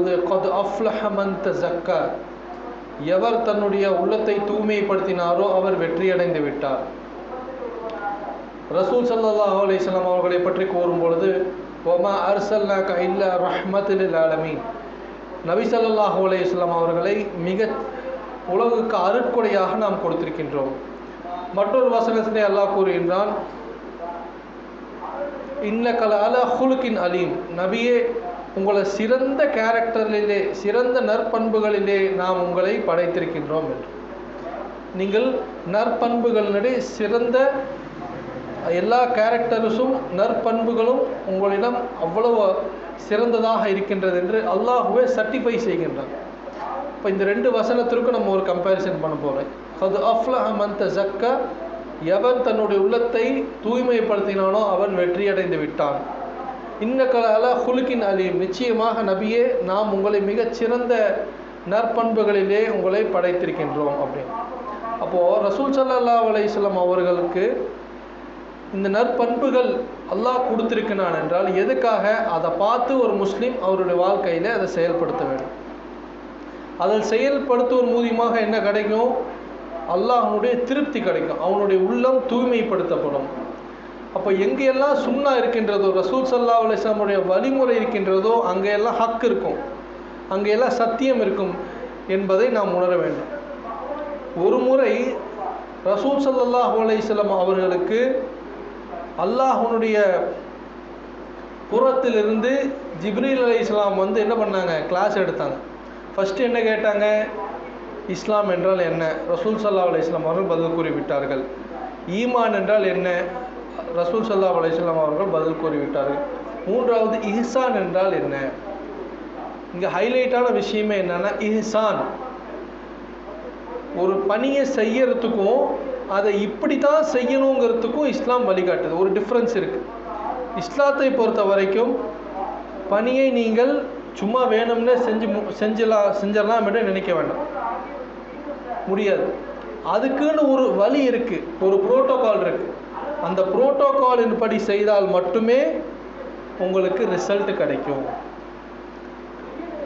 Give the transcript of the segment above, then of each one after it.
பொழுது கத் அஃப்லஹ மன் தஸக்கா, எவர் தன்னுடைய உள்ளத்தை தூய்மைப்படுத்தினாரோ அவர் வெற்றியடைந்து விட்டார். ரசூல் ஸல்லல்லாஹு அலைஹி வஸல்லம் அவர்களை பற்றி கூறும் பொழுது வமா அர்ஸல்னாக இல்லா ரஹ்மத்துல் லில் ஆலமீன், நபி ஸல்லல்லாஹு அலைஹி வஸல்லம் அவர்களை மிக உலகுக்கு அருட்கொடையாக நாம் கொடுத்திருக்கின்றோம். மற்றொரு வசனத்திலே அல்லாஹ் கூறுகின்றான், இன்னக லஅலா ஹுலுகின் அலீம், நபியே உங்களை சிறந்த கேரக்டரிலே சிறந்த நற்பண்புகளிலே நாம் உங்களை படைத்திருக்கின்றோம் என்று. நீங்கள் நற்பண்புகளினுடைய சிறந்த எல்லா கேரக்டர்ஸும் நற்பண்புகளும் உங்களிடம் அவ்வளவு சிறந்ததாக இருக்கின்றது என்று அல்லாஹுவே சர்டிஃபை செய்கின்றான். இப்போ இந்த ரெண்டு வசனத்திற்கும் நம்ம ஒரு கம்பேரிசன் பண்ண போகிறோம். அது அஃப்லஹ மன் தஸக்கா, எவன் தன்னுடைய உள்ளத்தை தூய்மைப்படுத்தினானோ அவன் வெற்றியடைந்து விட்டான். இன்னக லஅலா ஹுலுகின் அலீம், நிச்சயமாக நபியே நாம் உங்களை மிகச்சிறந்த நற்பண்புகளிலே உங்களை படைத்திருக்கின்றோம் அப்படின்னு. அப்போது ரசூல் ஸல்லல்லாஹு அலைஹி வஸல்லம் அவர்களுக்கு இந்த நற்பண்புகள் அல்லாஹ் கொடுத்திருக்கிறான் என்றால் எதுக்காக? அதை பார்த்து ஒரு முஸ்லீம் அவருடைய வாழ்க்கையில் அதை செயல்படுத்த வேண்டும். அதில் செயல்படுத்துவதன் மூலியமாக என்ன கிடைக்கும்? அல்லாஹ்வுடைய திருப்தி கிடைக்கும், அவனுடைய உள்ளம் தூய்மைப்படுத்தப்படும். அப்போ எங்கெல்லாம் சுன்னா இருக்கின்றதோ, ரசூல் ஸல்லல்லாஹு அலைஹி வஸல்லமுடைய வழிமுறை இருக்கின்றதோ, அங்கெல்லாம் ஹக் இருக்கும், அங்கெல்லாம் சத்தியம் இருக்கும் என்பதை நாம் உணர வேண்டும். ஒரு முறை ரசூல் ஸல்லல்லாஹு அலைஹி வஸல்லம் அவர்களுக்கு அல்லாஹ்வுடைய புறத்திலிருந்து ஜிப்ரீல் அலைஹிஸ்ஸலாம் வந்து என்ன பண்ணாங்க? கிளாஸ் எடுத்தாங்க. ஃபஸ்ட்டு என்ன கேட்டாங்க? இஸ்லாம் என்றால் என்ன? ரசூல் ஸல்லல்லாஹு அலைஹி வஸல்லம் அவர்கள் பதில் கூறிவிட்டார்கள். ஈமான் என்றால் என்ன? ரசூல் ஸல்லல்லாஹு அலைஹி வஸல்லம் அவர்கள் பதில் கூறிவிட்டார்கள். மூன்றாவது இஹ்சான் என்றால் என்ன? இங்கே ஹைலைட்டான விஷயமே என்னன்னா, இஹ்சான் ஒரு பணியை செய்யறதுக்கும் அதை இப்படி தான் செய்யணுங்கிறதுக்கும் இஸ்லாம் வழிகாட்டுது. ஒரு டிஃப்ரென்ஸ் இருக்குது. இஸ்லாத்தை பொறுத்த வரைக்கும் பணியை நீங்கள் சும்மா வேணும்னே செஞ்சிடலாம் என்று நினைக்க வேண்டாம், முடியாது. அதுக்குன்னு ஒரு வழி இருக்குது, ஒரு புரோட்டோகால் இருக்குது. அந்த புரோட்டோகாலின் படி செய்தால் மட்டுமே உங்களுக்கு ரிசல்ட் கிடைக்கும்.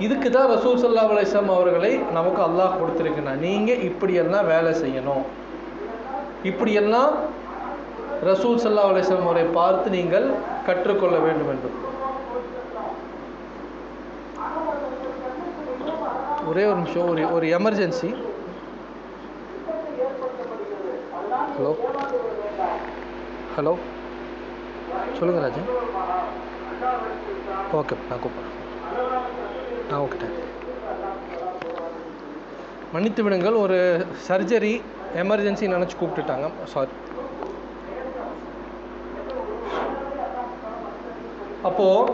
இதுக்கு தான் ரசூல் ஸல்லல்லாஹு அலைஹி வஸல்லம் அவர்களை நமக்கு அல்லாஹ் கொடுத்துருக்குன்னா, நீங்கள் இப்படியெல்லாம் வேலை செய்யணும், இப்படியெல்லாம் ரசூல் ஸல்லல்லாஹு அலைஹி வஸல்லம் அவரை பார்த்து நீங்கள் கற்றுக்கொள்ள வேண்டும் என்று. ஒரே ஒரு நிமிஷம், ஒரு எமர்ஜென்சி. ஹலோ ஹலோ சொல்லுங்கள் ராஜன். ஓகே, நான் கூப்பிட்றேன். ஓகே, மன்னித்து விடுங்கள், ஒரு சர்ஜரி எமர்ஜென்சி நினச்சி கூப்பிட்டுட்டாங்க, சாரி. அப்போது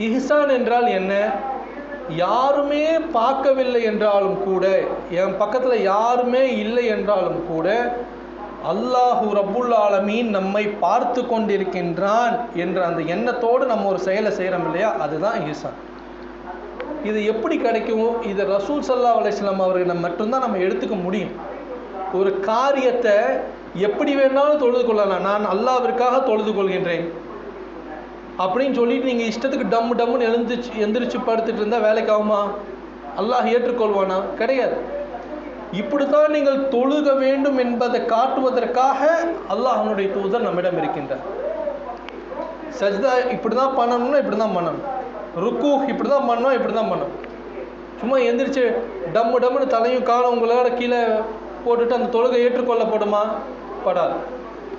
இஹ்சான் என்றால் என்ன? யாருமே பார்க்கவில்லை என்றாலும் கூட, என் பக்கத்தில் யாருமே இல்லை என்றாலும் கூட, அல்லாஹு ரப்புல் ஆலமீன் நம்மை பார்த்து கொண்டிருக்கின்றான் என்ற அந்த எண்ணத்தோடு நம்ம ஒரு செயலை செய்கிறோம் இல்லையா, அதுதான் இஹ்சான். இது எப்படி கிடைக்கும்? இது ரசூல் ஸல்லல்லாஹு அலைஹி வஸல்லம் அவர்கள் மட்டும்தான் நம்ம எடுத்துக்க முடியும். ஒரு காரியத்தை எப்படி வேணாலும் தொழுது கொள்ளலாம். நான் அல்லாஹ்விற்காக தொழுது கொள்கின்றேன் அப்படின்னு சொல்லிட்டு நீங்கள் இஷ்டத்துக்கு டம்முன்னு எந்திரிச்சு படுத்துட்டு இருந்தால் வேலைக்கு ஆகுமா? அல்லாஹ் ஏற்றுக்கொள்வானா? கிடையாது. இப்படித்தான் நீங்கள் தொழுக வேண்டும் என்பதை காட்டுவதற்காக அல்லாஹ்வுடைய தூதர் நம்மிடம் இருக்கின்றார். சஜ்தா இப்படி தான் பண்ணணும்னா இப்படி தான் பண்ணணும், ருக்கு இப்படி தான் பண்ணணும், இப்படி தான் பண்ணணும். சும்மா எந்திரிச்சு டம்முன்னு தலையும் காலம் உங்களோட கீழே போட்டுட்டு அந்த தொழுகை ஏற்றுக்கொள்ளப்படுமா? படாது.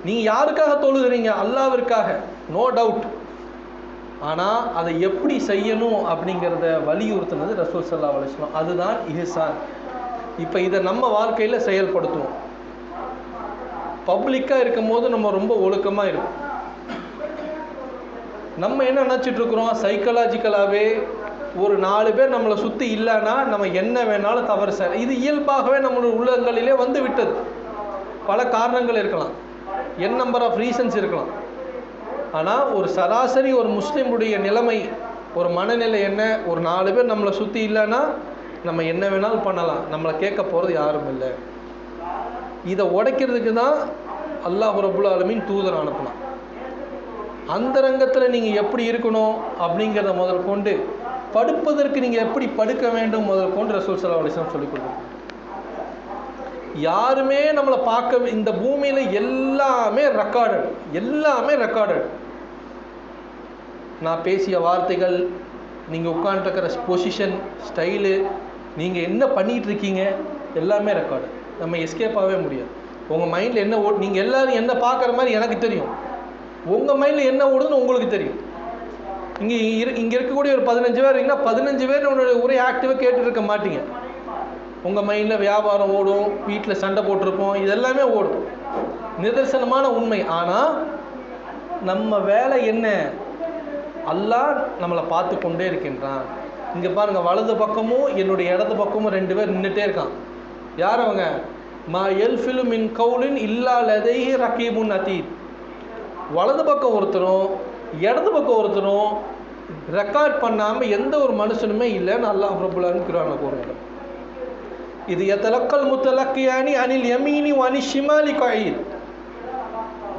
நீங்கள் யாருக்காக தொழுகிறீங்க? அல்லாஹ்விற்காக, நோ டவுட். ஆனால் அதை எப்படி செய்யணும் அப்படிங்கிறத வலியுறுத்தினது ரசூல் ஸல்லல்லாஹு அலைஹி வஸல்லம். அதுதான் இஹ்சான். இப்போ இதை நம்ம வாழ்க்கையில் செயல்படுத்துவோம். பப்ளிக்காக இருக்கும் போது நம்ம ரொம்ப ஒழுக்கமாக இருக்கும். நம்ம என்ன நினச்சிட்டு இருக்கிறோம்? சைக்கலாஜிக்கலாகவே ஒரு 4 பேர் நம்மளை சுற்றி இல்லைன்னா நம்ம என்ன வேணாலும் தவறு சார், இது இயல்பாகவே நம்மளுடைய உள்ளங்களிலே வந்து விட்டது. பல காரணங்கள் இருக்கலாம், என் நம்பர் ஆஃப் ரீசன்ஸ் இருக்கலாம். ஆனால் ஒரு சராசரி ஒரு முஸ்லீமுடைய நிலைமை, ஒரு மனநிலை என்ன? ஒரு 4 பேர் நம்மளை சுற்றி இல்லைன்னா நம்ம என்ன வேணாலும் பண்ணலாம், நம்மளை கேட்க போகிறது யாரும் இல்லை. இதை உடைக்கிறதுக்கு தான் அல்லாஹ் ரப்புல் ஆலமீன் தூதர் அனுப்பலாம். அந்த ரங்கத்தில் நீங்கள் எப்படி இருக்கணும் அப்படிங்கிறத முதல் கொண்டு படுப்பதற்கு நீங்கள் எப்படி படுக்க வேண்டும் முதல் கொண்டு ரசூல் ஸல்லல்லாஹு அலைஹி வஸல்லம் சொல்லிக் கொடுத்தாங்க. யாருமே நம்மளை பார்க்க, இந்த பூமியில் எல்லாமே ரெக்கார்டட். நான் பேசிய வார்த்தைகள், நீங்கள் உட்காந்துருக்கிற பொசிஷன், ஸ்டைலு, நீங்கள் என்ன பண்ணிகிட்டு இருக்கீங்க, எல்லாமே ரெக்கார்டு. நம்ம எஸ்கேப் ஆகவே முடியாது. உங்கள் மைண்டில் என்ன ஓடு, நீங்கள் எல்லோரும் என்ன பார்க்குற மாதிரி எனக்கு தெரியும், உங்கள் மைண்டில் என்ன ஓடுதுன்னு உங்களுக்கு தெரியும். இங்கே இருக்கக்கூடிய ஒரு 15 பேர் இருக்கீங்கன்னா 15 பேர் உன்னோட ஒரே ஆக்டிவாக கேட்டுருக்க மாட்டீங்க. உங்கள் மைண்டில் வியாபாரம் ஓடும், வீட்டில் சண்டை போட்டிருப்போம், இதெல்லாமே ஓடும், நிதர்சனமான உண்மை. ஆனால் நம்ம வேலை என்ன? அல்லாஹ் நம்மளை பார்த்து கொண்டே இருக்கின்றான். இங்கே பாருங்கள், வலது பக்கமும் என்னுடைய இடது பக்கமும் 2 பேர் நின்றுட்டே இருக்கான். யார் அவங்க? மா யல்ஃபிலு மின் கவுலின் இல்லா லதைஹி ரகீபுன் அதீத். வலது பக்கம் ஒருத்தரும் இடது பக்கம் ஒருத்தரும் ரெக்கார்ட் பண்ணாமல் எந்த ஒரு மனுஷனுமே இல்லைன்னு அல்லாஹ் ரப்பல் ஆலமீன் குர்ஆன்ல கூறுறாங்க. இது யதலக்கல் முத்தலக்கியானி அனில் யமீனி வனி ஷிமாலி கயீத்.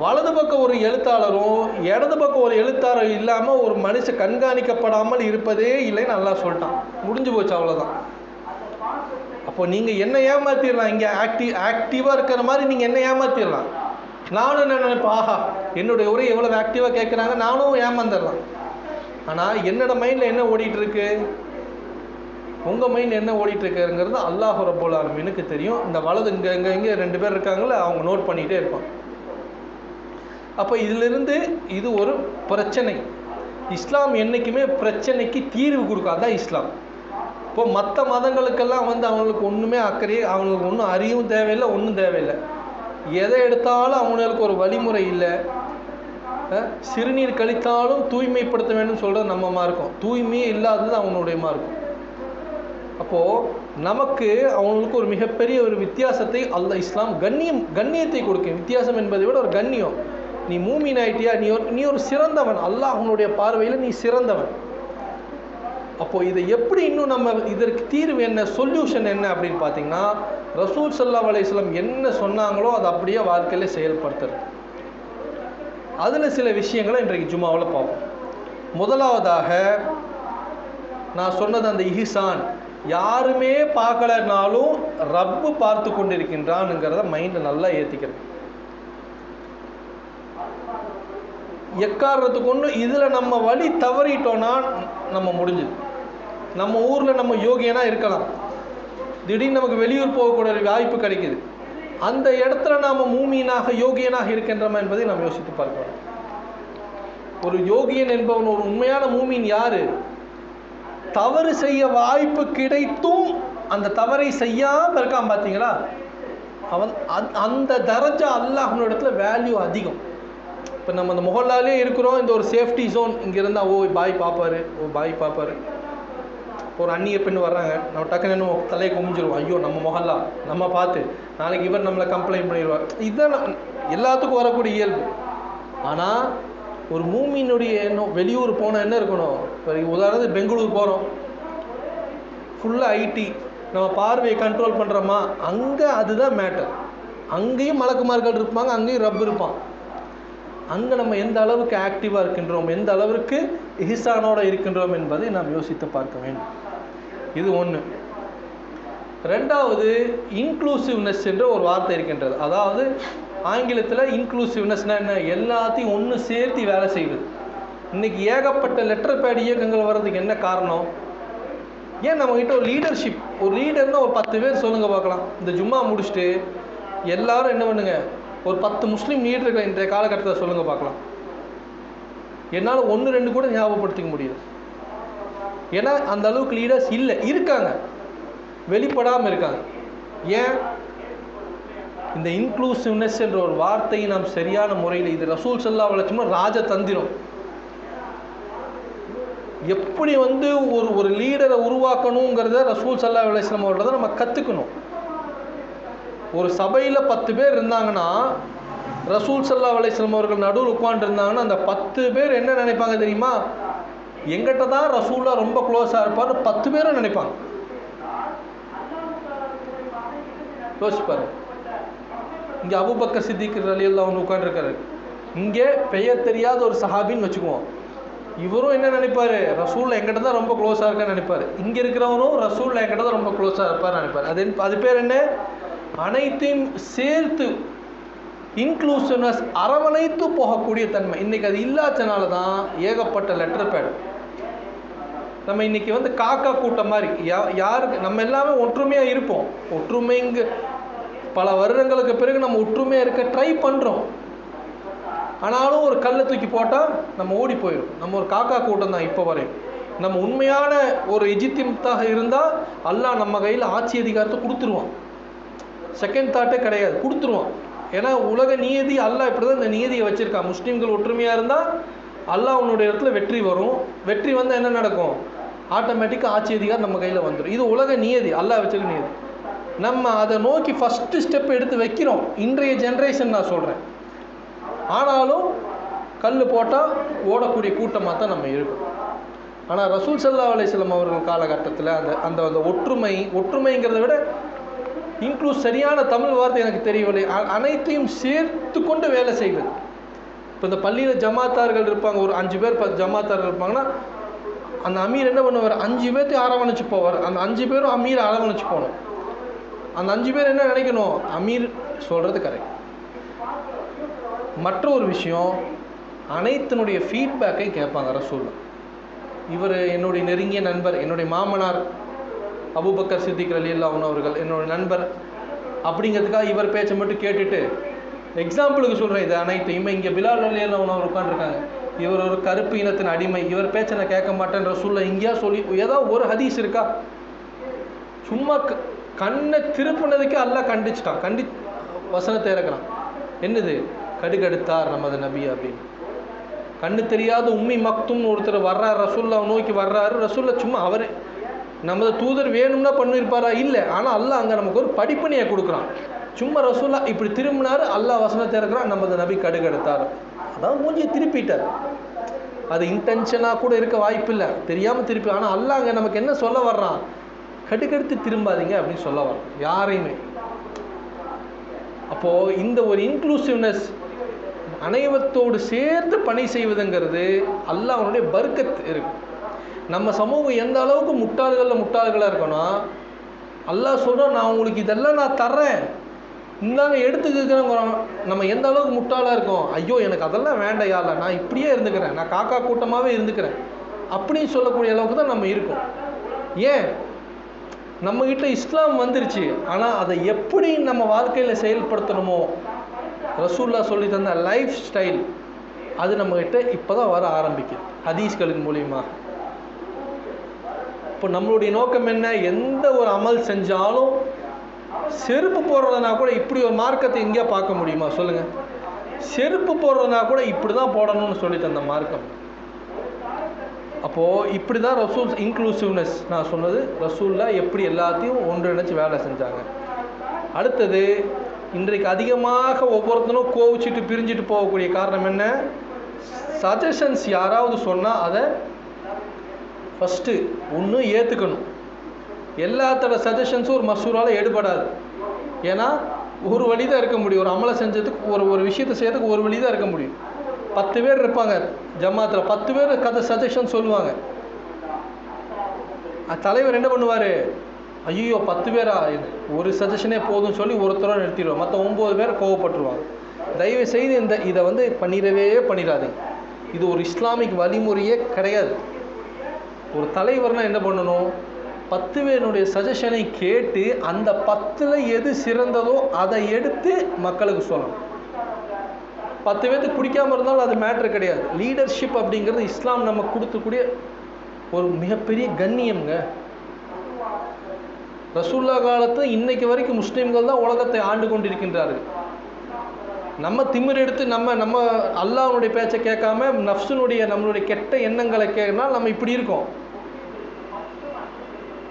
வலது பக்கம் ஒரு எழுத்தாளரும் இடது பக்கம் ஒரு எழுத்தாளரும் இல்லாமல் ஒரு மனுஷன் கண்காணிக்கப்படாமல் இருப்பதே இல்லைன்னு அல்லாஹ் சொல்லிட்டான். முடிஞ்சு போச்சு, அவ்வளோதான். அப்போ நீங்கள் என்ன ஏமாற்றிடலாம், இங்கே ஆக்டிவாக இருக்கிற மாதிரி நீங்கள் என்ன ஏமாற்றிடலாம். நானும் என்ன நினைப்பேன், ஆஹா என்னுடைய உரை எவ்வளோ ஆக்டிவாக கேட்குறாங்க, நானும் ஏமாந்துடலாம். ஆனால் என்னோட மைண்டில் என்ன ஓடிட்டுருக்கு, உங்கள் மைண்ட் என்ன ஓடிட்டுருக்குங்கிறது அல்லாஹ் ரப்பல் ஆலமீனுக்கு தெரியும். இந்த வலது இங்கே 2 பேர் இருக்காங்களே, அவங்க நோட் பண்ணிகிட்டே இருப்பான். அப்போ இதிலிருந்து இது ஒரு பிரச்சனை. இஸ்லாம் என்றைக்குமே பிரச்சனைக்கு தீர்வு கொடுக்கும், அதுதான் இஸ்லாம். இப்போது மற்ற மதங்களுக்கெல்லாம் அவங்களுக்கு ஒன்றுமே அக்கறையே, அவங்களுக்கு ஒன்றும் அறிவும் தேவையில்லை, ஒன்றும் தேவையில்லை. எதை எடுத்தாலும் அவங்களுக்கு ஒரு வழிமுறை இல்லை. சிறுநீர் கழித்தாலும் தூய்மைப்படுத்த வேண்டும் சொல்கிறது நம்மமா இருக்கும், தூய்மையே இல்லாதது அவனுடையமா இருக்கும். அப்போது நமக்கு அவங்களுக்கு ஒரு மிகப்பெரிய ஒரு வித்தியாசத்தை அல்லாஹ் இஸ்லாம் கண்ணியத்தை கொடுக்கும். வித்தியாசம் என்பதை விட ஒரு கண்ணியம். நீ மூமின் ஆயிட்டியா, நீ ஒரு சிறந்தவன், அல்லாஹ் அவனுடைய பார்வையில் நீ சிறந்தவன். அப்போது இதை எப்படி இன்னும் நம்ம இதற்கு தீர்வு என்ன, சொல்யூஷன் என்ன அப்படின்னு பார்த்தீங்கன்னா, ரசூல் ஸல்லல்லாஹு அலைஹி வஸல்லம் என்ன சொன்னாங்களோ அதை அப்படியே வாழ்க்கையில் செயல்படுத்துறது. அதில் சில விஷயங்களை இன்றைக்கு ஜும்மாவில் பார்ப்போம். முதலாவதாக நான் சொன்னது அந்த இஹ்சான், யாருமே பார்க்கலனாலும் ரப்பு பார்த்து கொண்டிருக்கின்றான்ங்கிறத மைண்டில் நல்லா ஏற்றிக்கிறது. எக்காரணத்துக்கு ஒன்று இதில் நம்ம வழி தவறிட்டோன்னா நம்ம முடிஞ்சுது. நம்ம ஊரில் நம்ம யோகியனாக இருக்கலாம், திடீர்னு நமக்கு வெளியூர் போகக்கூடிய ஒரு வாய்ப்பு கிடைக்குது. அந்த இடத்துல நாம் மூமியனாக யோகியனாக இருக்கின்றோமா என்பதை நாம் யோசித்து பார்க்கலாம். ஒரு யோகியன் என்பவன், ஒரு உண்மையான மூமின் யாரு? தவறு செய்ய வாய்ப்பு கிடைத்தும் அந்த தவறை செய்யாமல் இருக்கான். பார்த்தீங்களா, அவன் அந்த தரஜா அல்லாஹ்வின் இடத்துல வேல்யூ அதிகம். இப்போ நம்ம அந்த முகல்லாலே இருக்கிறோம், இந்த ஒரு சேஃப்டி ஜோன் இங்கே இருந்தால் பாய் பார்ப்பாரு. ஒரு அந்நிய பெண் வர்றாங்க, நம்ம டக்குன்னு என்ன தலையை குமிஞ்சிருவோம், ஐயோ நம்ம முகல்லா, நம்ம பார்த்து நாளைக்கு இவர் நம்மளை கம்ப்ளைண்ட் பண்ணிடுவார். இதுதான் எல்லாத்துக்கும் வரக்கூடிய இயல்பு. ஆனால் ஒரு மூமியினுடைய எண்ணம், வெளியூர் போனால் என்ன இருக்கணும்? இப்போ உதாரணத்துக்கு பெங்களூர் போகிறோம், ஃபுல்லாக ஐடி, நம்ம பார்வையை கண்ட்ரோல் பண்ணுறோமா, அங்கே அதுதான் மேட்டர். அங்கேயும் மலக்குமார்கள் இருப்பாங்க, அங்கேயும் ரப் இருப்பான். அங்கே நம்ம எந்த அளவுக்கு ஆக்டிவாக இருக்கின்றோம், எந்த அளவுக்கு இஹ்சானோடு இருக்கின்றோம் என்பதை நாம் யோசித்து பார்க்க வேண்டும். இது ஒன்று. ரெண்டாவது, இன்க்ளூசிவ்னஸ் என்ற ஒரு வார்த்தை இருக்கின்றது. அதாவது ஆங்கிலத்தில் இன்க்ளூசிவ்னஸ்னால் என்ன? எல்லாத்தையும் ஒன்று சேர்த்து வேலை செய்வது. இன்றைக்கி ஏகப்பட்ட லெட்டர் பேட் இயக்கங்கள் வர்றதுக்கு என்ன காரணம்? ஏன் நம்மகிட்ட ஒரு லீடர்ஷிப், ஒரு லீடர்னால் ஒரு 10 பேர் சொல்லுங்கள் பார்க்கலாம். இந்த ஜும்மா முடிச்சுட்டு எல்லாரும் என்ன பண்ணுங்க, ஒரு 10 முஸ்லீம் லீடர்கள் இன்றைய காலகட்டத்தில் சொல்லுங்கள் பார்க்கலாம். என்னால் 1-2 கூட ஞாபகப்படுத்திக்க முடியுது. ஏன்னா அந்த அளவுக்கு லீடர்ஸ் இல்லை, இருக்காங்க, வெளிப்படாமல் இருக்காங்க. ஏன்? இந்த இன்க்ளூசிவ்னஸ் என்ற ஒரு வார்த்தையை நாம் சரியான முறையில், இது ரசூல் ஸல்லல்லாஹு அலைஹி வஸல்லம் ராஜதந்திரம், எப்படி ஒரு லீடரை உருவாக்கணுங்கிறத ரசூல் ஸல்லல்லாஹு அலைஹி வஸல்லம் அவர்கள நம்ம கற்றுக்கணும். ஒரு சபையில் 10 பேர் இருந்தாங்கன்னா, ரசூல் ஸல்லல்லாஹு அலைஹி வஸல்லம் அவர்கள் நடுவில் உட்காந்துருந்தாங்கன்னா, அந்த 10 பேர் என்ன நினைப்பாங்க தெரியுமா? எங்கிட்ட தான் ரசூலா ரொம்ப க்ளோஸாக இருப்பார் 10 பேரும் நினைப்பாங்க. யோசிப்பாரு. இங்கே அபூபக்கர் சித்திக் ரலியல்லாஹு அன்ஹு உட்காந்துருக்காரு, இங்கே பெயர் தெரியாத ஒரு சஹாபின்னு வச்சுக்குவோம். இவரும் என்ன நினைப்பாரு, ரசூல்ல என்கிட்ட தான் ரொம்ப க்ளோஸாக இருக்கான்னு நினைப்பாரு. இங்கே இருக்கிறவரும் ரசூல்ல என்கிட்ட தான் ரொம்ப க்ளோஸாக இருப்பார்னு நினைப்பார். அது பேர் என்ன? அனைத்தையும் சேர்த்து இன்க்ளூசிவ்னஸ், அரவணைத்து போகக்கூடிய தன்மை. இன்றைக்கி அது இல்லாதனால தான் ஏகப்பட்ட லெட்டர் பேட். நம்ம இன்றைக்கி காக்கா கூட்டம் மாதிரி யாருக்கு நம்ம எல்லாமே ஒற்றுமையாக இருப்போம். ஒற்றுமைங்க பல வருடங்களுக்கு பிறகு நம்ம ஒற்றுமையாக இருக்க ட்ரை பண்ணுறோம். ஆனாலும் ஒரு கல்லை தூக்கி போட்டால் நம்ம ஓடி போயிடும். நம்ம ஒரு காக்கா கூட்டம் தான் இப்போ வரையும். நம்ம உண்மையான ஒரு எஜித்தியத்தாக இருந்தால் அல்லாஹ் நம்ம கையில் ஆட்சி அதிகாரத்தை கொடுத்துருவான். செகண்ட் தாட்டே கிடையாது, கொடுத்துருவான். ஏன்னா உலக நியதி அல்லாஹ் இப்படி தான் இந்த நியதியை வச்சுருக்கான். முஸ்லீம்கள் ஒற்றுமையாக இருந்தால் அல்லாஹ் அவனுடைய இடத்துல வெற்றி வரும். வெற்றி வந்தால் என்ன நடக்கும்? ஆட்டோமேட்டிக்காக ஆட்சி அதிகாரம் நம்ம கையில் வந்துடும். இது உலக நியதி, அல்லாஹ் வச்சுருக்க நியதி. நம்ம அதை நோக்கி ஃபஸ்ட்டு ஸ்டெப் எடுத்து வைக்கிறோம், இன்றைய ஜென்ரேஷன் நான் சொல்கிறேன். ஆனாலும் கல் போட்டால் ஓடக்கூடிய கூட்டமாக தான் நம்ம இருக்கும். ஆனால் ரசூல் ஸல்லல்லாஹு அலைஹி வஸல்லம் அவர்கள் காலகட்டத்தில் அந்த அந்த ஒற்றுமைங்கிறத விட இன்க்ளூஸ், சரியான தமிழ் வார்த்தை எனக்கு தெரியவில்லை, அனைத்தையும் சேர்த்து கொண்டு வேலை செய்வது. இப்போ இந்த பள்ளியில் ஜமாத்தார்கள் இருப்பாங்க, ஒரு 5 பேர் ஜமாத்தார்கள் இருப்பாங்கன்னா அந்த அமீர் என்ன பண்ணுவார்? 5 பேர்த்தையும் அரவணைச்சு போவார். அந்த 5 பேரும் அமீரை அரவணைச்சு போகணும். அந்த 5 பேர் என்ன நினைக்கணும்? அமீர் சொல்கிறது கரெக்ட். மற்ற ஒரு விஷயம், அனைத்தினுடைய ஃபீட்பேக்கை கேட்பாங்க ரசூலுல்லாஹ். இவர் என்னுடைய நெருங்கிய நண்பர், என்னுடைய மாமனார் அபூபக்கர் சித்திக் ரலியல்லாஹு அன்ஹு அவர்கள் என்னோட நண்பர் அப்படிங்கிறதுக்காக இவர் பேச்சை மட்டும் கேட்டுட்டு, எக்ஸாம்பிளுக்கு சொல்கிறேன் இது அனைத்தையுமே. இங்கே பிலால் ரலியல்லாஹு அன்ஹு அவர் உட்காந்துருக்காங்க, இவர் ஒரு கருப்பு இனத்தின் அடிமை, இவர் பேச்சை நான் கேட்க மாட்டேன் ரசூலுல்லாஹ் இங்கேயா சொல்லி ஏதாவது ஒரு ஹதீஸ் இருக்கா? சும்மா கண்ணை திருப்பினதுக்கே அல்லாஹ் கண்டிச்சிட்டான், வசனத்தை இறக்குறான். என்னது? கடுகடுத்தார் நமது நபி அப்படின்னு. கண்ணு தெரியாத உம்மி மக்தும்னு ஒருத்தர் வர்றார், ரசூலுல்லாஹ் நோக்கி வர்றாரு. ரசூலுல்லாஹ் சும்மா அவர் நமது தூதர் வேணும்னா பண்ணியிருப்பாரா? இல்லை. ஆனால் அல்லாஹ் அங்கே நமக்கு ஒரு படிப்பனையை கொடுக்குறான். சும்மா ரசூலுல்லாஹ் இப்படி திரும்பினார், அல்லாஹ் வசனத்தை இறக்குறான், நமது நபி கடுகடுத்தார். அதான் மூஞ்சியை திருப்பிட்டார். அது இன்டென்ஷனாக கூட இருக்க வாய்ப்பு இல்லை, தெரியாமல் திருப்பி. ஆனால் அல்லாஹ் அங்கே நமக்கு என்ன சொல்ல வர்றான்? கடுகடுத்து திரும்பாதீங்க அப்படின்னு சொல்ல வர்றான் யாரையுமே. அப்போது இந்த ஒரு இன்க்ளூசிவ்னஸ், அனைவத்தோடு சேர்ந்து பணி செய்வதுங்கிறது அல்லாஹ்வுடைய பர்க்கத் இருக்கு. நம்ம சமூகம் எந்த அளவுக்கு முட்டாள்களாக இருக்கணும்னா, அல்லாஹ் சொல்கிறோம் நான் உங்களுக்கு இதெல்லாம் நான் தர்றேன், இந்தாங்க எடுத்துக்கிறேங்கிறோம். நம்ம எந்த அளவுக்கு முட்டாளாக இருக்கோம்? ஐயோ எனக்கு அதெல்லாம் வேண்டாம் யாரில்ல, நான் இப்படியே இருந்துக்கிறேன், நான் காக்கா கூட்டமாகவே இருந்துக்கிறேன் அப்படின்னு சொல்லக்கூடிய அளவுக்கு தான் நம்ம இருக்கோம். ஏன்? நம்மகிட்ட இஸ்லாம் வந்துருச்சு, ஆனால் அதை எப்படி நம்ம வாழ்க்கையில் செயல்படுத்தணுமோ ரசூலுல்லாஹ் சொல்லி தந்த லைஃப் ஸ்டைல் அது நம்மகிட்ட இப்போ தான் வர ஆரம்பிக்குது ஹதீஸ்களின் மூலியமாக. இப்போ நம்மளுடைய நோக்கம் என்ன? எந்த ஒரு அமல் செஞ்சாலும் செருப்பு போடுறதுனா கூட இப்படி ஒரு மார்க்கத்தை எங்கேயா பார்க்க முடியுமா சொல்லுங்கள்? செருப்பு போடுறதுனா கூட இப்படி தான் போடணும்னு சொல்லி தந்த மார்க்கம். அப்போது இப்படி தான் ரசூல் இன்க்ளூசிவ்னஸ் நான் சொன்னது, ரசூலுல்லாஹ் எப்படி எல்லாத்தையும் ஒன்றிணைச்சு வேலை செஞ்சாங்க. அடுத்தது, இன்றைக்கு அதிகமாக ஒவ்வொருத்தரும் கோவிச்சிட்டு பிரிஞ்சுட்டு போகக்கூடிய காரணம் என்ன? சஜஷன்ஸ் யாராவது சொன்னால் அதை ஃபஸ்ட்டு ஒன்று ஏற்றுக்கணும். எல்லாத்தோட சஜஷன்ஸும் ஒரு மசூரால் எடுபடாது. ஏன்னா ஒரு வழி தான் இருக்க முடியும். ஒரு அமலை செஞ்சதுக்கு ஒரு விஷயத்தை செய்யறதுக்கு ஒரு வழி தான் இருக்க முடியும். 10 பேர் இருப்பாங்க ஜமாத்தில், 10 பேர் சஜஷன் சொல்லுவாங்க. தலைவர் என்ன பண்ணுவார்? ஐயோ 10 பேரா, ஒரு சஜஷனே போதும்னு சொல்லி ஒருத்தரோட நிறுத்திடுவாங்க, மற்ற 9 பேர் கோவப்பட்டுருவாங்க. தயவு செய்து இதை பண்ணிடாதீங்க. இது ஒரு இஸ்லாமிக் வழிமுறையே கிடையாது. ஒரு தலைவர்னால் என்ன பண்ணணும்? 10 பேருடைய சஜஷனை கேட்டு அந்த 10ல் எது சிறந்ததோ அதை எடுத்து மக்களுக்கு சொல்லணும். 10 பேருக்கு பிடிக்காமல் இருந்தாலும் அது மேட்ரு கிடையாது. லீடர்ஷிப் அப்படிங்கிறது இஸ்லாம் நமக்கு கொடுக்கக்கூடிய ஒரு மிகப்பெரிய கண்ணியம்ங்க. ரசூலுல்லாஹ் காலத்து இன்னைக்கு வரைக்கும் முஸ்லீம்கள் தான் உலகத்தை ஆண்டு கொண்டிருக்கின்றார்கள். நம்ம திமிர் எடுத்து நம்ம அல்லாஹ்வுடைய பேச்சை கேட்காம நம்மளுடைய கெட்ட எண்ணங்களை கேட்கறனால நம்ம இப்படி இருக்கோம்.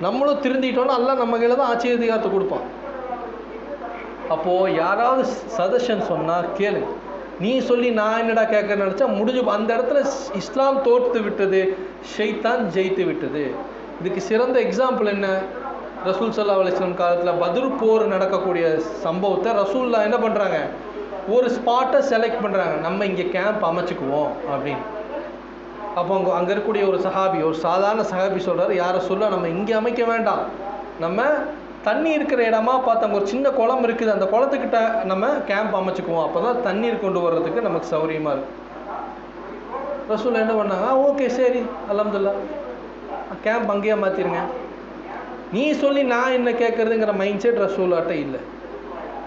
நம்மளும் திருந்திட்டோம்னா அல்லாஹ் நம்ம கையில் தான் ஆட்சி அதிகாரத்தை கொடுப்பான். அப்போது யாராவது சஜஷன் சொன்னால் கேளு. நீ சொல்லி நான் என்னடா கேட்கறேன்னு நினச்சா முடிஞ்சு. அந்த இடத்துல இஸ்லாம் தோற்று விட்டது, ஷைத்தான் ஜெயித்து விட்டது. இதுக்கு சிறந்த எக்ஸாம்பிள் என்ன? ரசூல் ஸல்லல்லாஹு அலைஹி வஸல்லம் காலத்தில் பத்ர் போர் நடக்கக்கூடிய சம்பவத்தை ரசூலுல்லாஹ் என்ன பண்ணுறாங்க? ஒரு ஸ்பாட்டை செலக்ட் பண்ணுறாங்க, நம்ம இங்கே கேம்ப் அமைச்சுக்குவோம் அப்படின்னு. அப்போ அங்கே இருக்கக்கூடிய ஒரு சஹாபி, ஒரு சாதாரண சஹாபி சொல்கிறார், யாரை சொல்ல நம்ம இங்கே அமைக்க வேண்டாம், நம்ம தண்ணி இருக்கிற இடமா பார்த்து அங்கே ஒரு சின்ன குளம் இருக்குது, அந்த குளத்துக்கிட்ட நம்ம கேம்ப் அமைச்சுக்குவோம், அப்போ தான் தண்ணீர் கொண்டு வர்றதுக்கு நமக்கு சௌகரியமாக இருக்கும். ரசூல் என்ன பண்ணாங்க, ஓகே சரி அல்ஹம்துலில்லாஹ் கேம்ப் அங்கேயே மாற்றிருங்க. நீ சொல்லி நான் என்ன கேட்குறதுங்கிற மைண்ட் செட் ரசூலாட்ட இல்லை.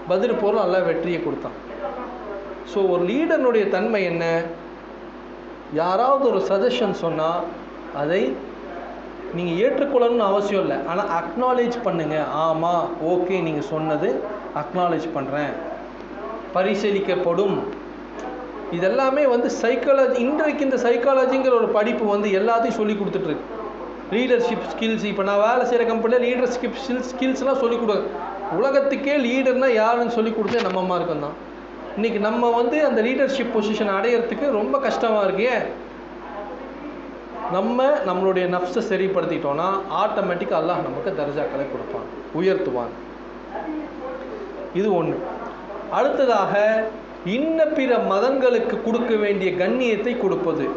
பத்ர் போரில் அல்லாஹ் வெற்றியை கொடுத்தான். ஸோ ஒரு லீடனுடைய தன்மை என்ன, யாராவது ஒரு சஜஷன் சொன்னால் அதை நீங்கள் ஏற்றுக்கொள்ளணும்னு அவசியம் இல்லை, ஆனால் அக்னாலேஜ் பண்ணுங்கள். ஆமாம் ஓகே நீங்கள் சொன்னது அக்னாலேஜ் பண்ணுறேன், பரிசீலிக்கப்படும். இதெல்லாமே சைக்காலஜி. இன்றைக்கு இந்த சைக்காலஜிங்கிற ஒரு படிப்பு எல்லாத்தையும் சொல்லி கொடுத்துட்ருக்கு. லீடர்ஷிப் ஸ்கில்ஸ், இப்போ நான் வேலை செய்கிற கம்பெனியில் லீடர்ஷிப் ஸ்கில்ஸ்லாம் சொல்லிக் கொடுங்க. உலகத்துக்கே லீடர்னால் யாருன்னு சொல்லி கொடுத்தே நம்ம மார்க்கம் தான். இன்றைக்கி நம்ம அந்த லீடர்ஷிப் பொசிஷன் அடையிறதுக்கு ரொம்ப கஷ்டமாக இருக்கு. ஏன்? நம்மளுடைய நஃப்ஸை சரிப்படுத்திட்டோன்னா ஆட்டோமேட்டிக்காக அல்லாஹ் நமக்கு தர்ஜாக்களை கொடுப்பான், உயர்த்துவான். இது ஒன்று. அடுத்ததாக இன்ன பிற மதங்களுக்கு கொடுக்க வேண்டிய கண்ணியத்தை கொடுப்பது.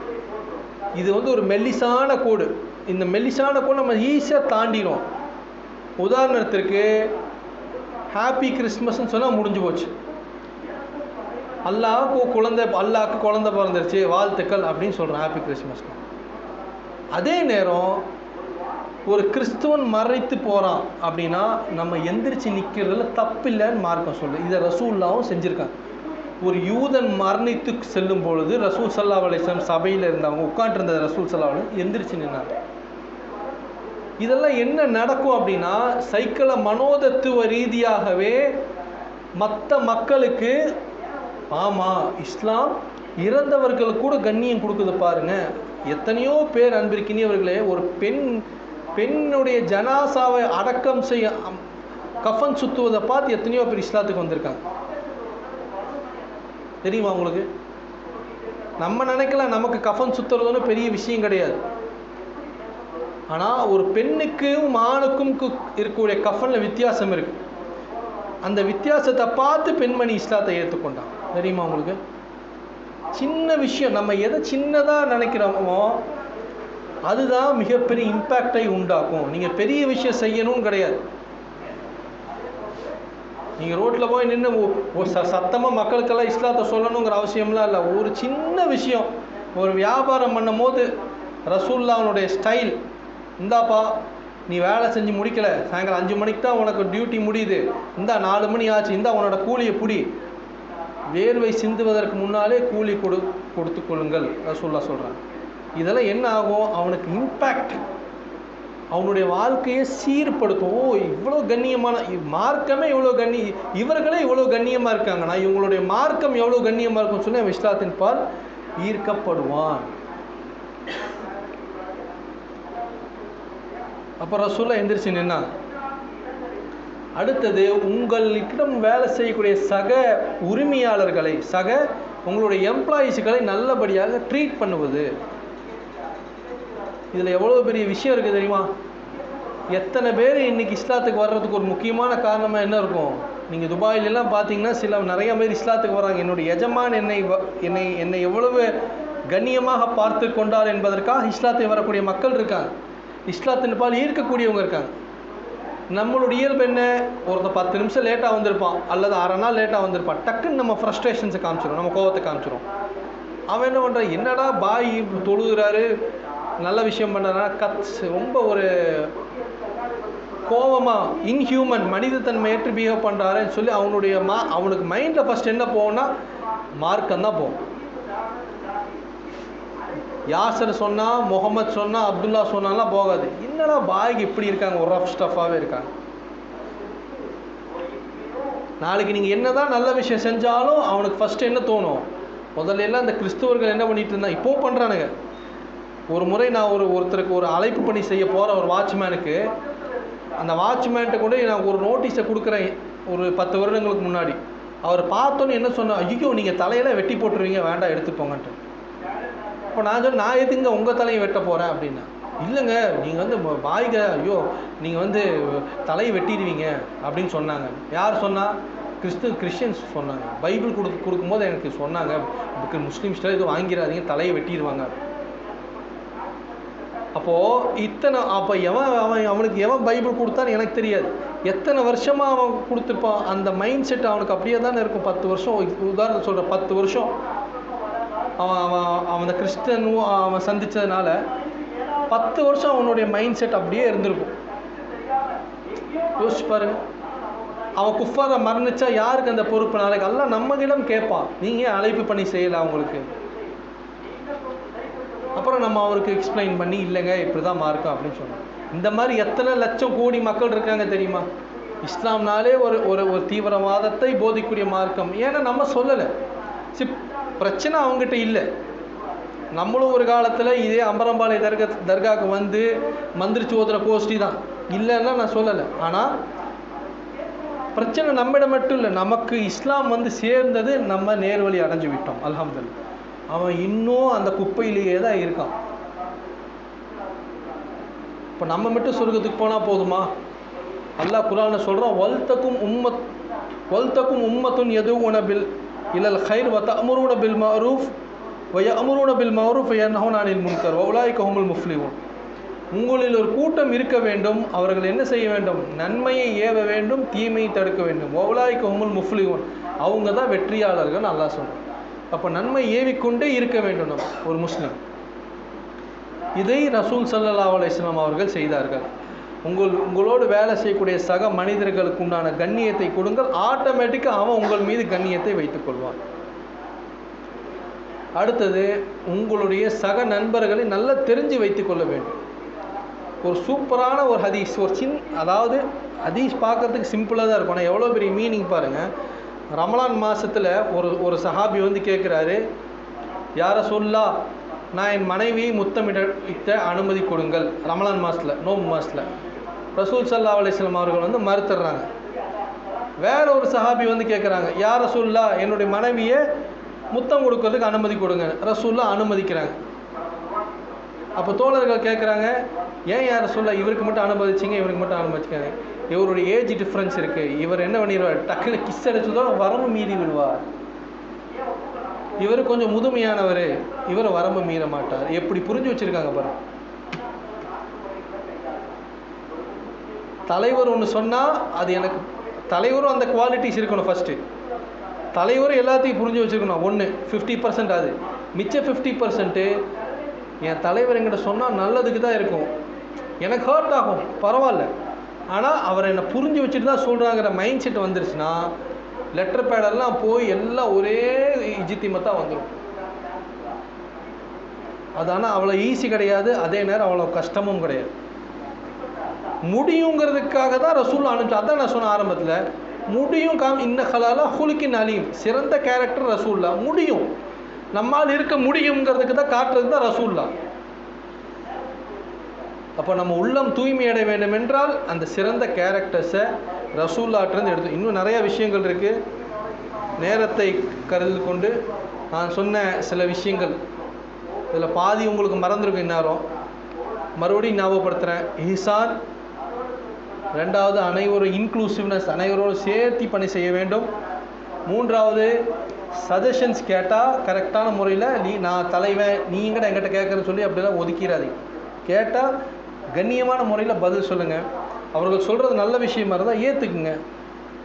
இது ஒரு மெல்லிசான கோடு. இந்த மெல்லிசான கோடு நம்ம ஈஸியாக தாண்டிடும். உதாரணத்திற்கு ஹாப்பி கிறிஸ்மஸ்ன்னு சொன்னால் முடிஞ்சு போச்சு. அல்லாஹ்க்கு குழந்தை பிறந்துருச்சு வாழ்த்துக்கள் அப்படின்னு சொல்கிறோம் ஹாப்பி கிறிஸ்மஸ்க்கு. அதே நேரம் ஒரு கிறிஸ்துவன் மறைத்து போகிறான் அப்படின்னா நம்ம எந்திரிச்சு நிற்கிறதுல தப்பு இல்லைன்னு மார்க்கம் சொல்லு. இதை ரசூல்லாவும் செஞ்சுருக்காங்க. ஒரு யூதன் மரணித்து செல்லும் பொழுது ரசூல் ஸல்லல்லாஹு அலைஹி வஸல்லம் சபையில் இருந்தவங்க உட்காண்டிருந்த ரசூல் ஸல்லல்லாஹு அலைஹி வஸல்லம் எந்திரிச்சு நின்னாங்க. இதெல்லாம் என்ன நடக்கும் அப்படின்னா சைக்கிள மனோதத்துவ ரீதியாகவே மற்ற மக்களுக்கு, ஆமாம் இஸ்லாம் இறந்தவர்களுக்கு கூட கண்ணியம் கொடுக்குது பாருங்க. எத்தனையோ பேர் அன்பிற்கினியவர்களே, ஒரு பெண்ணுடைய ஜனாசாவை அடக்கம் செய்ய கஃன் சுத்துவதை பார்த்து எத்தனையோ பேர் இஸ்லாத்துக்கு வந்திருக்காங்க. தெரியுமா உங்களுக்கு? நம்ம நினைக்கலாம் நமக்கு கஃன் சுத்துறதுன்னு பெரிய விஷயம் கிடையாது. ஆனால் ஒரு பெண்ணுக்கும் ஆணுக்கும் இருக்கக்கூடிய கஃனில் வித்தியாசம் இருக்கு. அந்த வித்தியாசத்தை பார்த்து பெண்மணி இஸ்லாத்தை ஏற்றுக்கொண்டான். தெரியுமா உங்களுக்கு? சின்ன விஷயம், நம்ம எதை சின்னதாக நினைக்கிறோமோ அதுதான் மிகப்பெரிய இம்பேக்டை உண்டாக்கும். நீங்கள் பெரிய விஷயம் செய்யணும்னு கிடையாது. நீங்கள் ரோட்டில் போய் நின்று சத்தமாக மக்களுக்கெல்லாம் இஸ்லாத்தை சொல்லணுங்கிற அவசியம்லாம் இல்லை. ஒரு சின்ன விஷயம், ஒரு வியாபாரம் பண்ணும் போது ரசூலுல்லாஹ்வுடைய ஸ்டைல், இந்தாப்பா நீ வேலை செஞ்சு முடிக்கலை, சாயங்காலம் 5 மணிக்கு தான் உனக்கு டியூட்டி முடியுது, இந்தா 4 மணி ஆச்சு, இந்தா உன்னோட கூலியை பிடி, வேர்வை சிந்துவதற்கு முன்னாலே கூலி கொடுத்து கொள்ளுங்கள் ரசூலுல்லாஹ் சொல்கிறாங்க. இதெல்லாம் என்ன ஆகும்? அவனுக்கு இம்பேக்ட், அவனுடைய வாழ்க்கையை சீர்படுத்தும். ஓ இவ்வளோ கண்ணியமான மார்க்கமே இவ்வளோ இவர்களே இவ்வளோ கண்ணியமாக இருக்காங்கன்னா இவங்களுடைய மார்க்கம் எவ்வளோ கண்ணியமாக இருக்கும்னு சொல்லி அவன் இஸ்லாத்தின் பால் ஈர்க்கப்படுவான். அப்போ ரசூலுல்லாஹ் எந்திரிச்சு நின்னா. அடுத்தது, உங்களிடம் வேலை செய்யக்கூடிய சக உரிமையாளர்களை, உங்களுடைய எம்ப்ளாயீஸுகளை நல்லபடியாக ட்ரீட் பண்ணுவது. இதில் எவ்வளோ பெரிய விஷயம் இருக்குது தெரியுமா? எத்தனை பேர் இன்றைக்கி இஸ்லாத்துக்கு வர்றதுக்கு ஒரு முக்கியமான காரணமாக என்ன இருக்கும்? நீங்கள் துபாயிலெல்லாம் பார்த்தீங்கன்னா நிறைய பேர் இஸ்லாத்துக்கு வராங்க. என்னுடைய எஜமான் என்னை எவ்வளவு கண்ணியமாக பார்த்து கொண்டார் என்பதற்காக இஸ்லாத்துக்கு வரக்கூடிய மக்கள் இருக்காங்க. இஸ்லாத்தின் பால் ஈர்க்கக்கூடியவங்க இருக்காங்க. நம்மளுடைய இயல்பு என்ன? ஒருத்தர் 10 நிமிஷம் லேட்டாக வந்திருப்பான் அல்லது அரை நாள் லேட்டாக வந்திருப்பான், டக்குன்னு நம்ம ஃப்ரஸ்ட்ரேஷன்ஸை காமிச்சிடும், நம்ம கோவத்தை காமிச்சிடும். அவன் என்ன பண்ணுறான்? என்னடா பாய் தொழுகிறாரு, நல்ல விஷயம் பண்ணுறதுனா ரொம்ப ஒரு கோவமாக இன்ஹியூமன் மனிதத்தன்மை ஏற்று பிஹேவ் பண்ணுறாருன்னு சொல்லி அவனுக்கு மைண்டில் ஃபஸ்ட் என்ன போகும்னா மார்க்கம் தான் போகும். யாசர் சொன்னால், முகமது சொன்னால், அப்துல்லா சொன்னாலாம் போகாது. என்னடா பாய்க்கு இப்படி இருக்காங்க, ஒரு ரஃப் ஸ்டஃபாகவே இருக்காங்க. நாளைக்கு நீங்கள் என்ன தான் நல்ல விஷயம் செஞ்சாலும் அவனுக்கு ஃபஸ்ட்டு என்ன தோணும்? முதல்ல எல்லாம் இந்த கிறிஸ்துவர்கள் என்ன பண்ணிட்டு இருந்தாங்க, இப்போவும் பண்ணுறானுங்க. ஒரு முறை நான் ஒருத்தருக்கு ஒரு அழைப்பு பணி செய்ய போகிற ஒரு வாட்ச்மேனுக்கு, அந்த வாட்ச்மேன்கிட்ட கூட நான் ஒரு நோட்டீஸை கொடுக்குறேன் ஒரு 10 வருடங்களுக்கு முன்னாடி. அவர் பார்த்தோன்னு என்ன சொன்னார், ஐயோ நீங்கள் தலையெல்லாம் வெட்டி போட்டுருவீங்க, வேண்டாம் எடுத்துப்போங்கன்ட்டு. இப்போ நான் சொன்னேன், நான் எதுங்க உங்கள் தலையை வெட்ட போகிறேன் அப்படின்னா, இல்லைங்க நீங்கள் பாய்க, ஐயோ நீங்கள் தலையை வெட்டிடுவீங்க அப்படின்னு சொன்னாங்க. யார் சொன்னால்? கிறிஸ்டியன்ஸ் சொன்னாங்க. பைபிள் கொடுக்கும்போது எனக்கு சொன்னாங்க, முஸ்லீம்ஸ்லாம் எதுவும் வாங்கிடாதீங்க, தலையை வெட்டிடுவாங்க. அப்போ அவனுக்கு எவன் பைபிள் கொடுத்தான்னு எனக்கு தெரியாது. எத்தனை வருஷமாக அவன் கொடுத்துருப்பான். அந்த மைண்ட் செட் அவனுக்கு அப்படியே தானே இருக்கும். 10 வருஷம் உதாரணம் சொல்கிறேன், 10 வருஷம் அவன் அந்த கிறிஸ்தனும் அவன் சந்தித்ததுனால 10 வருஷம் அவனுடைய மைண்ட் செட் அப்படியே இருந்திருக்கும். யோசிச்சு பாருங்க. அவன் குஃபாரை மரணிச்சா யாருக்கு அந்த பொறுப்பு? நாளைக்கு எல்லாம் நம்மகிடம் கேட்பான், நீங்கள் அழைப்பு பண்ணி செய்யலை அவங்களுக்கு. அப்புறம் நம்ம அவருக்கு எக்ஸ்பிளைன் பண்ணி, இல்லைங்க இப்படி தான் மார்க்கம் அப்படின்னு சொன்னோம். இந்த மாதிரி எத்தனை லட்சம் கோடி மக்கள் இருக்காங்க தெரியுமா? இஸ்லாம்னாலே ஒரு ஒரு தீவிரவாதத்தை போதிக்கூடிய மார்க்கம். ஏன்னா நம்ம சொல்லலை. பிரச்சனை அவங்ககிட்ட இல்லை. நம்மளும் ஒரு காலத்தில் இதே அம்பரம்பாளைய தர்காவுக்கு வந்து மந்திரிச்சு ஓதுற கோஷ்டி தான், இல்லைன்னா நான் சொல்லலை. ஆனால் பிரச்சனை நம்மிடம் மட்டும் இல்லை, நமக்கு இஸ்லாம் வந்து சேர்ந்தது, நம்ம நேர்வழி அடைஞ்சு விட்டோம் அல்ஹம்துலில்லாஹ். அவன் இன்னும் அந்த குப்பையிலேயே தான் இருக்கான். இப்போ நம்ம மட்டும் சொர்க்கத்துக்கு போனால் போதுமா? அல்லாஹ் குர்ஆன்ல சொல்கிறான், வல்தக்கும் உம்மத்துன் யதுஊன பில் இலல் கைர் வ தஅமுரூன பில் மஅரூஃப் வ யஅமுரூன பில் மஅரூஃப் வ யன்ஹவுன அனில் முன்கர் வ உலாயிக ஹுமுல் முஃப்லிஹூன். உங்களில் ஒரு கூட்டம் இருக்க வேண்டும், அவர்கள் என்ன செய்ய வேண்டும்? நன்மையை ஏவ வேண்டும், தீமையை தடுக்க வேண்டும். வ உலாயிக ஹுமுல் முஃப்லிஹூன், அவங்க தான் வெற்றியாளர்கள் அல்லாஹ் சொல்கிறான். அப்போ நன்மை ஏவிக்கொண்டே இருக்க வேண்டும் நம்ம ஒரு முஸ்லிம். இதை ரசூல் ஸல்லல்லாஹு அலைஹி வஸல்லம் அவர்கள் செய்தார்கள். உங்களோடு வேலை செய்யக்கூடிய சக மனிதர்களுக்கு உண்டான கண்ணியத்தை கொடுங்கள், ஆட்டோமேட்டிக்காக அவன் உங்கள் மீது கண்ணியத்தை வைத்துக் கொள்வான். அடுத்தது, உங்களுடைய சக நண்பர்களை நல்லா தெரிஞ்சு வைத்துக் கொள்ள வேண்டும். ஒரு சூப்பரான ஒரு ஹதீஸ், அதாவது ஹதீஸ் பார்க்கறதுக்கு சிம்பிளாக தான் இருக்கும், ஆனால் எவ்வளோ பெரிய மீனிங் பாருங்கள். ரமலான் மாதத்தில் ஒரு சஹாபி வந்து கேட்குறாரு, யார சொல்லா, நான் என் மனைவியை முத்தமிட்ட அனுமதி கொடுங்கள். ரமலான் மாதத்தில், நோம்பு மாதத்தில். ரசூல் ஸல்லல்லாஹு அலைஹி வஸல்லம் அவர்கள் வந்து மறுத்துடுறாங்க. வேற ஒரு சஹாபி வந்து கேட்குறாங்க, யார சொல்லா, என்னுடைய மனைவியை முத்தம் கொடுக்கறதுக்கு அனுமதி கொடுங்க. ரசூல்லா அனுமதிக்கிறாங்க. அப்போ தோழர்கள் கேட்குறாங்க, ஏன் யார சொல்ல இவருக்கு மட்டும் அனுமதிச்சிங்க, இவருக்கு மட்டும் அனுமதிச்சிக்காங்க? இவருடைய ஏஜ் டிஃப்ரென்ஸ் இருக்குது, இவர் என்ன பண்ணிடுவார், டக்குன்னு கிஸ் அடிச்சதோட வரம்பு மீறி விடுவார். இவர் கொஞ்சம் முதுமையானவர், இவர் வரம்பு மீற மாட்டார். எப்படி புரிஞ்சு வச்சுருக்காங்க பாருங்க. தலைவர் ஒன்று சொன்னால் அது எனக்கு, தலைவரும் அந்த குவாலிட்டிஸ் இருக்கணும். ஃபஸ்ட்டு தலைவரும் எல்லாத்தையும் புரிஞ்சு வச்சுருக்கணும். 50% அது, மிச்ச 50% என் தலைவர் என்கிட்ட சொன்னால் நல்லதுக்கு தான் இருக்கும், எனக்கு ஹர்ட் ஆகும், பரவாயில்ல, ஆனால் அவர் என்னை புரிஞ்சு வச்சுட்டு தான் சொல்கிறாங்கிற மைண்ட் செட் வந்துருச்சுன்னா லெட்டர் பேடெல்லாம் போய் எல்லாம் ஒரே இஜித்திமத்தான் வந்துடும். அது ஆனால் அவ்வளோ ஈஸி கிடையாது, அதே நேரம் அவ்வளோ கஷ்டமும் கிடையாது. முடியுங்கிறதுக்காக தான் ரசூல் அனுப்பிச்சு. அதான் நான் சொன்ன ஆரம்பத்தில், முடியும் இன்ன ஹலாலா ஹுலுக்கின் அலீம், சிறந்த கேரக்டர் ரசூல்லா. முடியும், நம்மால் இருக்க முடியுங்கிறதுக்கு தான் காட்டுறது தான் ரசூல்லா. அப்போ நம்ம உள்ளம் தூய்மை அடைய வேண்டும் என்றால் அந்த சிறந்த கேரக்டர்ஸை ரசூல்லாட்டிருந்து எடுத்து. இன்னும் நிறையா விஷயங்கள் இருக்குது, நேரத்தை கருதில் கொண்டு நான் சொன்ன சில விஷயங்கள் இதில் பாதி உங்களுக்கு மறந்துருக்கும். இந்நேரம் மறுபடியும் ஞாபகப்படுத்துகிறேன். இஹ்சான், ரெண்டாவது அனைவரும் இன்க்ளூசிவ்னஸ், அனைவரோடு சேர்த்து பணி செய்ய வேண்டும். மூன்றாவது சஜஷன்ஸ் கேட்டால் கரெக்டான முறையில், நான் தலைவன் நீங்கள் என்கிட்ட கேட்குறேன்னு சொல்லி அப்படிலாம் ஒதுக்கிறாதீங்க. கேட்டால் கண்ணியமான முறையில் பதில் சொல்லுங்கள். அவர்கள் சொல்கிறது நல்ல விஷயமா இருந்தால் ஏற்றுக்குங்க.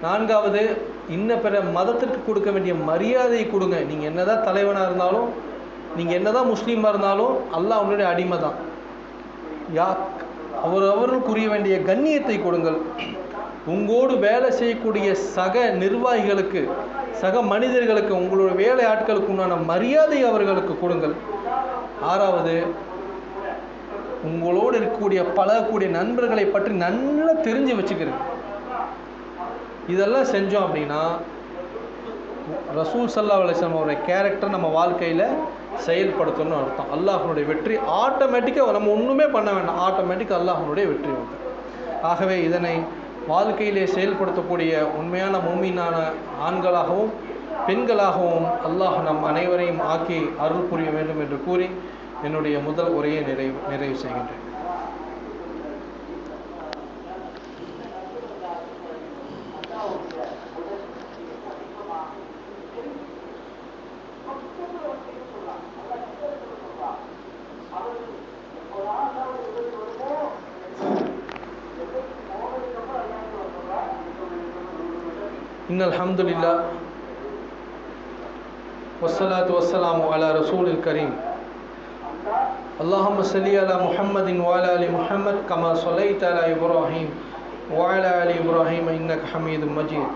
நான்காவது, பிற மதத்திற்கு கொடுக்க வேண்டிய மரியாதையை கொடுங்க. நீங்கள் என்ன தான் தலைவனாக இருந்தாலும், நீங்கள் என்ன தான் முஸ்லீமாக இருந்தாலும், அல்லாஹ் அவனுடைய அடிமை தான். அவர்களுக்குரிய வேண்டிய கண்ணியத்தை கொடுங்கள். உங்களோடு வேலை செய்யக்கூடிய சக நிர்வாகிகளுக்கு, சக மனிதர்களுக்கு, உங்களுடைய வேலை ஆட்களுக்கு உண்டான மரியாதை அவர்களுக்கு கொடுங்கள். ஆறாவது, உங்களோடு இருக்கக்கூடிய பழகக்கூடிய நண்பர்களை பற்றி நல்லா தெரிஞ்சு வச்சுக்கிறேன். இதெல்லாம் செஞ்சோம் அப்படின்னா ரசூல் ஸல்லல்லாஹு அலைஹி வஸல்லம் அவருடைய கேரக்டர் நம்ம வாழ்க்கையில் செயல்படுத்தணும்னு அர்த்தம். அல்லாஹ்வுடைய வெற்றி ஆட்டோமேட்டிக்காக, நம்ம ஒன்றுமே பண்ண வேண்டாம், ஆட்டோமேட்டிக்காக அல்லாஹ்வுடைய வெற்றி வந்து. ஆகவே இதனை வாழ்க்கையிலே செயல்படுத்தக்கூடிய உண்மையான முஃமினான ஆண்களாகவும் பெண்களாகவும் அல்லாஹ் நம் அனைவரையும் ஆக்கி அருள் புரிய வேண்டும் என்று கூறி என்னுடைய முதல் உரையை நிறைவு செய்கின்றேன். இன்னல் ஹம்துலில்லாஹ் வஸ்ஸலாத்து வஸ்ஸலாமு அலா ரசூலில் கரீம். அல்லாஹும்ம ஸல்லி அலா முஹம்மதின் வ அலா ஆலி முஹம்மத் கமா ஸல்லைத அலா இப்ராஹீம் வ அலா ஆலி இப்ராஹீம் இன்னக ஹமீதும் மஜீத்.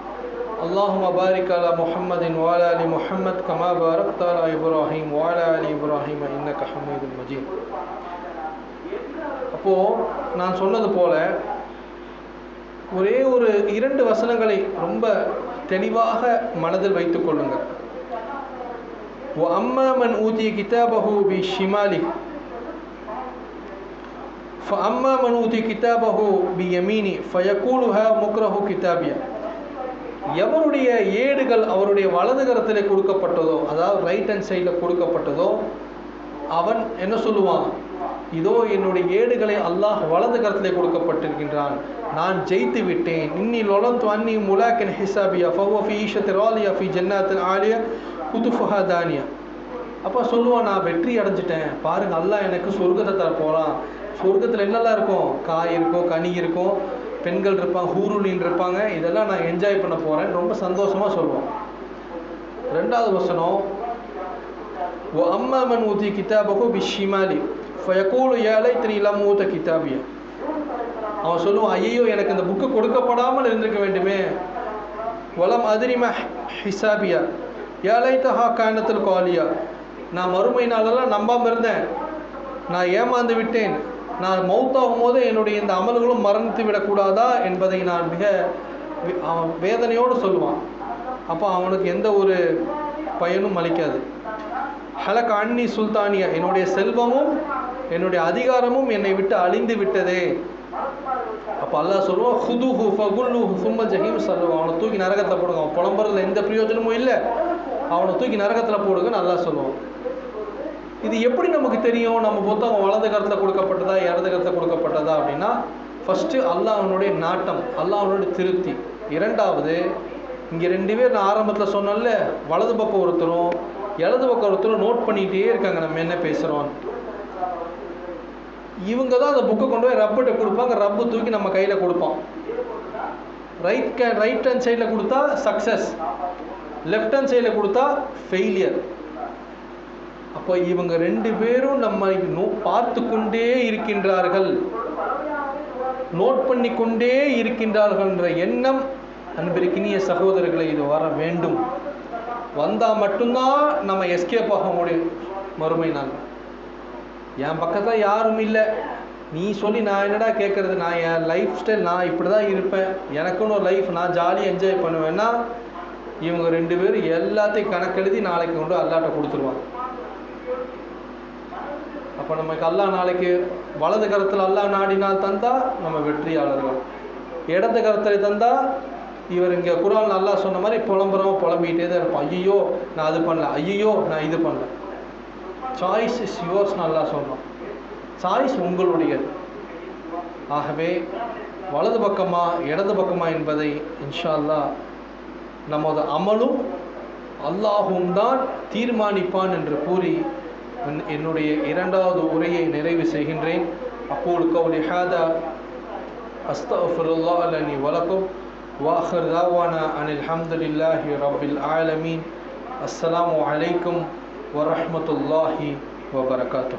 அல்லாஹும்ம பாரிக் அலா முஹம்மதின் வ அலா ஆலி முஹம்மத் கமா பாரக்த அலா இப்ராஹீம் வ அலா ஆலி இப்ராஹீம் இன்னக ஹமீதும் மஜீத். அப்போது நான் சொன்னது போல ஒரே ஒரு 2 வசனங்களை ரொம்ப தெளிவாக மனதில் வைத்துக் கொள்ளுங்கள். وَأَمَّا مَنْ أُوتِيَ كِتَابَهُ بِشِمَالِهِ فَأَمَّا مَنْ أُوتِيَ كِتَابَهُ بِيَمِينِهِ فَيَقُولُ هَاؤُمُ اقْرَءُوا كِتَابِيَهْ. எவருடைய ஏடுகள் அவருடைய வலது கரத்திலே கொடுக்கப்பட்டதோ, அதாவது ரைட் ஹேண்ட் சைடில் கொடுக்கப்பட்டதோ, அவன் என்ன சொல்லுவான்? இதோ என்னுடைய ஏடுகளை அல்லாஹ் வலது கரத்திலே கொடுக்கப்பட்டிருக்கின்றான், நான் ஜெயித்து விட்டேன். இன்னி லொலந்து அன்னி முலாக்கின் ஹிசாபியா ஃபவ ஃபி ஈஷத் ராலியா ஃபி ஜன்னாத்தின் ஆலியா குதுஃபஹா தானியா. அப்போ சொல்லுவான், நான் வெற்றி அடைஞ்சிட்டேன், பாருங்கள் அல்லாஹ் எனக்கு சொர்க்கத்தை தர போகிறான். சொர்க்கத்தில் என்னெல்லாம் இருக்கும்? காய் இருக்கும், கனி இருக்கும், பெண்கள் இருப்பாங்க, ஹூருலின் இருப்பாங்க, இதெல்லாம் நான் என்ஜாய் பண்ண போகிறேன், ரொம்ப சந்தோஷமாக சொல்லுவான். 2வது வசனம், وَأَمَّا مَنْ أُوتِيَ كِتَابَهُ بِالشِّمَالِ فَيَقُولُ يَا لَيْتَنِي لَمْ أُوتَ كِتَابِيَهْ. அவன் சொல்லுவான், ஐயோ எனக்கு இந்த புக்கு கொடுக்கப்படாமல் இருந்திருக்க வேண்டுமே. வலம் அதிரிம ஹிசாபியா யா லைத்தஹா கானத்துல் காலியா. நான் மறுமை நாளெல்லாம் நம்பாமல் இருந்தேன், நான் ஏமாந்து விட்டேன், நான் மௌத்தாகும் போது என்னுடைய இந்த அமல்களும் மறந்து விடக்கூடாதா என்பதை நான் மிக வேதனையோடு சொல்லுவான். அப்போ அவனுக்கு எந்த ஒரு பயனும் அளிக்காது. ஹலக் அன்னி சுல்தானியா, என்னுடைய செல்வமும் என்னுடைய அதிகாரமும் என்னை விட்டு அழிந்து விட்டதே. அப்போ அல்லாஹ் சொல்லுவான், ஹுதுஹு ஃபகுல்லுஹு சும்ம ஜஹீம் சல்லுவான். அவனை தூக்கி நரகத்தில் போடுங்க, அவன் புலம்புறதுல எந்த பிரயோஜனமும் இல்லை, அவனை தூக்கி நரகத்தில் போடுங்கன்னு அல்லாஹ் சொல்லுவான். இது எப்படி நமக்கு தெரியும் நம்ம புத்தகம் வலது கரத்தில் கொடுக்கப்பட்டதா இடது கரத்தில் கொடுக்கப்பட்டதா அப்படின்னா, ஃபஸ்ட்டு அல்லாஹ்வுடைய நாட்டம், அல்லாஹ்வுடைய திருப்தி. 2வது, இங்கே 2 பேர் நான் ஆரம்பத்தில் சொன்னேன்ல, வலது பக்கம் ஒருத்தரும் இடது பக்கம் ஒருத்தரும் நோட் பண்ணிகிட்டே இருக்காங்க நம்ம என்ன பேசுகிறோம். இவங்க தான் அந்த புக்கை கொண்டு போய் ரப்பிட்ட கொடுப்பாங்க, ரப்பு தூக்கி நம்ம கையில் கொடுப்பான். ரைட் ஹேண்ட் சைடில் கொடுத்தா சக்ஸஸ், லெஃப்ட் ஹேண்ட் சைடில் கொடுத்தா ஃபெயிலியர். அப்போ இவங்க 2 பேரும் நம்மை பார்த்து கொண்டே இருக்கின்றார்கள், நோட் பண்ணி கொண்டே இருக்கின்றார்கள்ன்ற எண்ணம் அன்பிற்கினிய சகோதரர்களை இது வர வேண்டும். வந்தால் மட்டும்தான் நம்ம எஸ்கேப் ஆக முடியும் மறுமை நாள். என் பக்கத்தில் யாரும் இல்லை, நீ சொல்லி நான் என்னடா கேட்குறது, நான் என் லைஃப் ஸ்டைல் நான் இப்படி தான் இருப்பேன், எனக்குன்னு ஒரு லைஃப் நான் ஜாலியாக என்ஜாய் பண்ணுவேன்னா, இவங்க 2 பேரும் எல்லாத்தையும் கணக்கெழுதி நாளைக்கு கொண்டு அல்லாட்ட கொடுத்துருவாங்க. அப்போ நமக்கு அல்லாஹ் நாளைக்கு வலது கரத்தில் அல்லாஹ் நாடினால் தந்தால் நம்ம வெற்றியாளர்கள், இடது கரத்தில் தந்தால் இவர் இங்கே குர்ஆன் அல்லாஹ் சொன்ன மாதிரி புலம்பிகிட்டே தான் இருப்பான். ஐயோ நான் அது பண்ணல, ஐயோ நான் இது பண்ணல. சாய்ஸ் இஸ் யுவர்ஸ் அல்லாஹ் சொல்கிறான், சாய்ஸ் உங்களுடையது. ஆகவே வலது பக்கமா இடது பக்கமா என்பதை இன்ஷா அல்லாஹ் நமது அமலும் அல்லாஹும் தான் தீர்மானிப்பான் என்று கூறி என்னுடைய 2வது உரையை நிறைவு செய்கின்றேன். அக்கூலு கௌலி ஹாதா அஸ்தக்ஃபிருல்லாஹ் லனி வலக்கும் وآخر دعوانا أن الحمد لله رب العالمين. السلام عليكم ورحمة الله وبركاته.